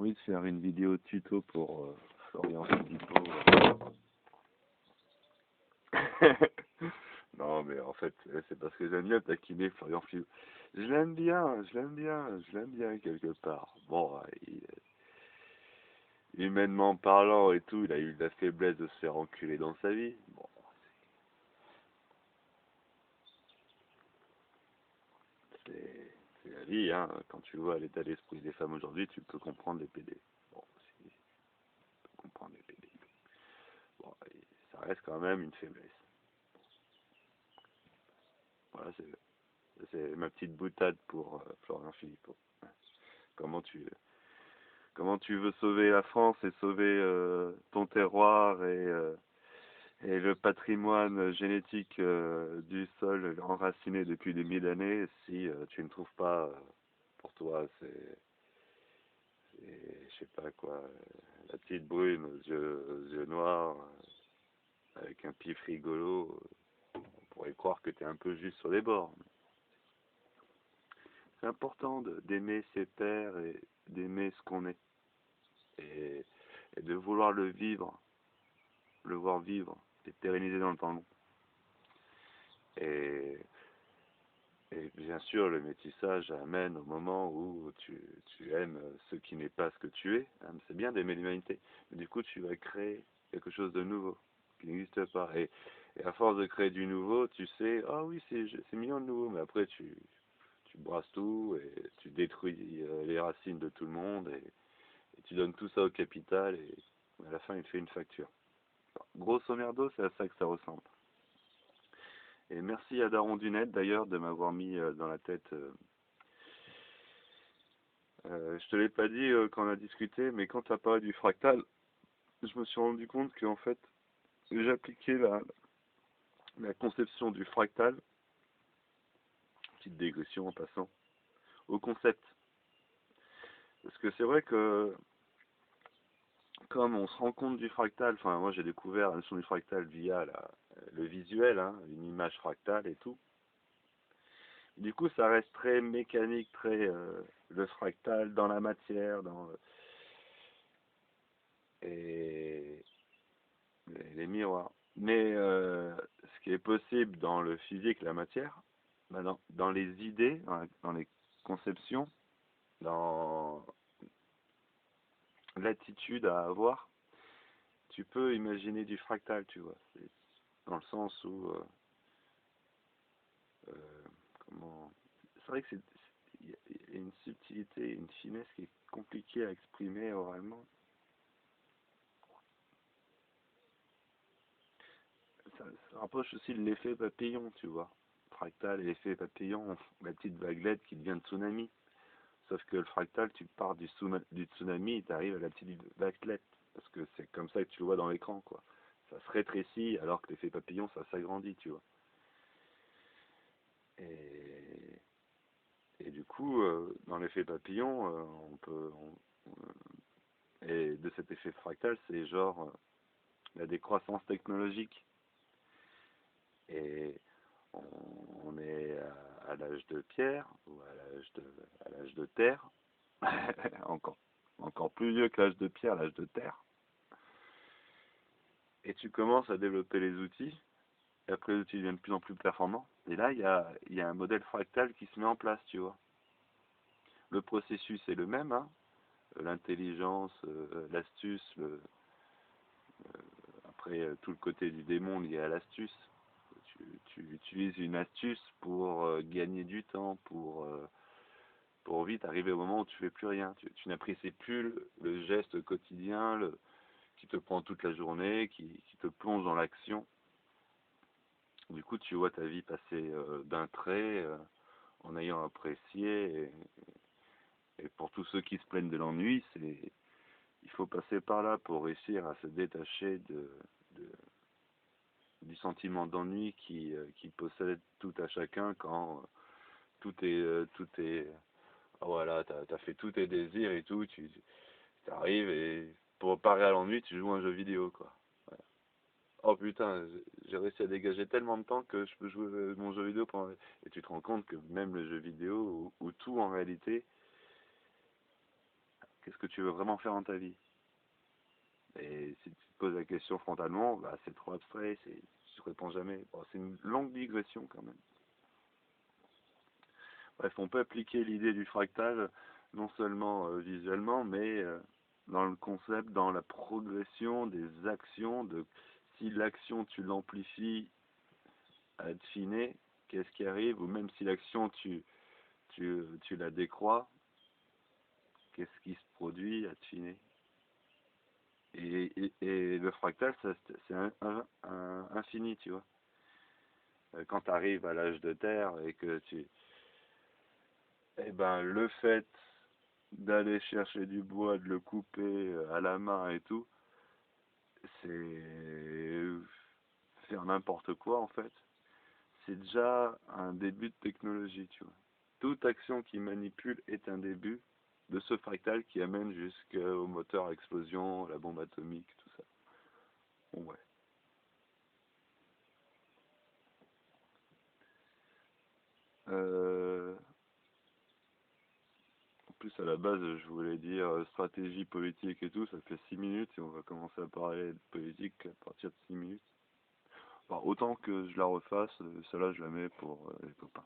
envie de faire une vidéo tuto pour Florian Philippot. Non, mais en fait, c'est parce que j'aime bien taquiner Florian Philippot. Je l'aime bien quelque part. Bon, humainement parlant et tout, il a eu de la faiblesse de se faire enculer dans sa vie. Bon, c'est la vie, hein. Quand tu vois l'état d'esprit des femmes aujourd'hui, tu peux comprendre les PD. Bon, si, tu peux comprendre les PD. Bon, ça reste quand même une faiblesse. Voilà, c'est ma petite boutade pour Florian Philippot. Comment tu, comment tu veux sauver la France et sauver ton terroir et le patrimoine génétique du sol enraciné depuis des mille années si tu ne trouves pas, pour toi, je sais pas quoi, la petite brune aux yeux noirs, avec un pif rigolo, on pourrait croire que tu es un peu juste sur les bords. C'est important d'aimer ses pairs et d'aimer ce qu'on est et, et de vouloir le voir vivre et pérenniser dans le temps long. Et, et bien sûr, le métissage amène au moment où tu aimes ce qui n'est pas ce que tu es. C'est bien d'aimer l'humanité, mais du coup, tu vas créer quelque chose de nouveau qui n'existe pas. Et à force de créer du nouveau, tu sais, ah oui, c'est mignon le nouveau, mais après, tu brasses tout et tu détruis les racines de tout le monde et tu donnes tout ça au capital et à la fin, il te fait une facture. Grosso merdo, c'est à ça que ça ressemble. Et merci à Daron Dunette d'ailleurs de m'avoir mis dans la tête. Je te l'ai pas dit quand on a discuté, mais quand tu as parlé du fractal, je me suis rendu compte qu'en fait, j'appliquais la conception du fractal, petite digression en passant, au concept. Parce que c'est vrai que comme on se rend compte du fractal, enfin moi j'ai découvert la notion du fractal via le visuel, hein, une image fractale et tout. Du coup, ça reste très mécanique, très le fractal dans la matière, et les miroirs. Mais ce qui est possible dans le physique, la matière, bah dans les idées, dans les conceptions, dans l'attitude à avoir, tu peux imaginer du fractal, tu vois. C'est dans le sens où, comment, c'est vrai que il y a une subtilité, une finesse qui est compliquée à exprimer oralement. Ça rapproche aussi de l'effet papillon, tu vois. Fractal et l'effet papillon, la petite vaguelette qui devient tsunami. Sauf que le fractal, tu pars du tsunami et tu arrives à la petite vaguelette. Parce que c'est comme ça que tu le vois dans l'écran, quoi. Ça se rétrécit alors que l'effet papillon, ça s'agrandit, tu vois. Et, et du coup, dans l'effet papillon, et de cet effet fractal, c'est genre la décroissance technologique. Et on est à l'âge de pierre, ou à l'âge de terre, encore plus vieux que l'âge de pierre, l'âge de terre. Et tu commences à développer les outils, et après les outils deviennent de plus en plus performants. Et là, il y a un modèle fractal qui se met en place, tu vois. Le processus est le même, hein. L'intelligence, l'astuce, après tout le côté du démon lié à l'astuce. Tu utilises une astuce pour gagner du temps, pour vite arriver au moment où tu fais plus rien. Tu n'apprécies plus le geste quotidien qui te prend toute la journée, qui te plonge dans l'action. Du coup, tu vois ta vie passer d'un trait en ayant apprécié. Et pour tous ceux qui se plaignent de l'ennui, il faut passer par là pour réussir à se détacher du sentiment d'ennui qui possède tout à chacun quand tout est, voilà, t'as fait tous tes désirs et tout, tu arrives et pour parer à l'ennui, tu joues à un jeu vidéo, quoi. Ouais. Oh putain, j'ai réussi à dégager tellement de temps que je peux jouer mon jeu vidéo pendant... Et tu te rends compte que même le jeu vidéo, ou tout en réalité, qu'est-ce que tu veux vraiment faire dans ta vie. Et si tu te poses la question frontalement, bah, c'est trop abstrait, tu ne réponds jamais. Bon, c'est une longue digression quand même. Bref, on peut appliquer l'idée du fractal non seulement visuellement, mais dans le concept, dans la progression des actions, de si l'action tu l'amplifies ad fine, qu'est-ce qui arrive, ou même si l'action tu la décrois, qu'est-ce qui se produit ad fine. Et le fractal, c'est un infini, tu vois. Quand tu arrives à l'âge de terre et que eh ben, le fait d'aller chercher du bois, de le couper à la main et tout, c'est faire n'importe quoi en fait. C'est déjà un début de technologie, tu vois. Toute action qui manipule est un début de ce fractal qui amène jusqu'au moteur à explosion, la bombe atomique, tout ça. Bon, ouais. Euh, En plus, à la base, je voulais dire stratégie politique et tout, ça fait 6 minutes et on va commencer à parler de politique à partir de 6 minutes. Enfin, autant que je la refasse, celle-là, je la mets pour les copains.